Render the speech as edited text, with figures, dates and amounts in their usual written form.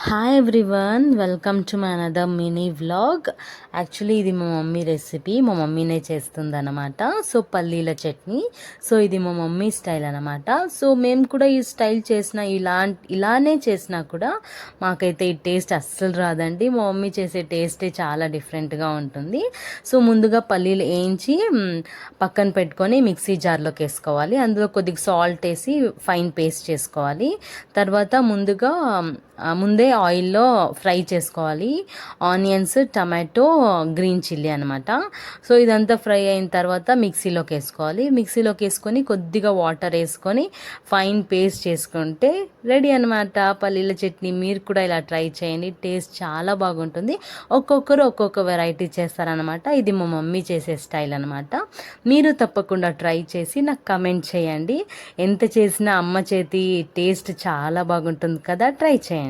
Hi everyone, welcome to my another mini vlog. Actually ఇది మా mummy recipe, మా మమ్మీనే చేస్తుంది అనమాట. సో పల్లీల చట్నీ. సో ఇది మా మమ్మీ స్టైల్ అనమాట. సో మేము కూడా ఈ స్టైల్ చేసిన ఇలానే చేసినా కూడా మాకైతే ఈ టేస్ట్ అస్సలు రాదండి. మా మమ్మీ చేసే టేస్టే చాలా డిఫరెంట్గా ఉంటుంది. సో ముందుగా పల్లీలు వేయించి పక్కన పెట్టుకొని మిక్సీ జార్లోకి వేసుకోవాలి. అందులో కొద్దిగా సాల్ట్ వేసి ఫైన్ పేస్ట్ చేసుకోవాలి. తర్వాత ముందే ఆయిల్లో ఫ్రై చేసుకోవాలి ఆనియన్స్, టమాటో, గ్రీన్ చిల్లీ అనమాట. సో ఇదంతా ఫ్రై అయిన తర్వాత మిక్సీలోకి వేసుకొని కొద్దిగా వాటర్ వేసుకొని ఫైన్ పేస్ట్ చేసుకుంటే రెడీ అనమాట పల్లీల చట్నీ. మీరు కూడా ఇలా ట్రై చేయండి, టేస్ట్ చాలా బాగుంటుంది. ఒక్కొక్కరు ఒక్కొక్క వెరైటీ చేస్తారనమాట. ఇది మా మమ్మీ చేసే స్టైల్ అనమాట. మీరు తప్పకుండా ట్రై చేసి నాకు కమెంట్ చేయండి. ఎంత చేసినా అమ్మ చేతి టేస్ట్ చాలా బాగుంటుంది కదా, ట్రై చేయండి.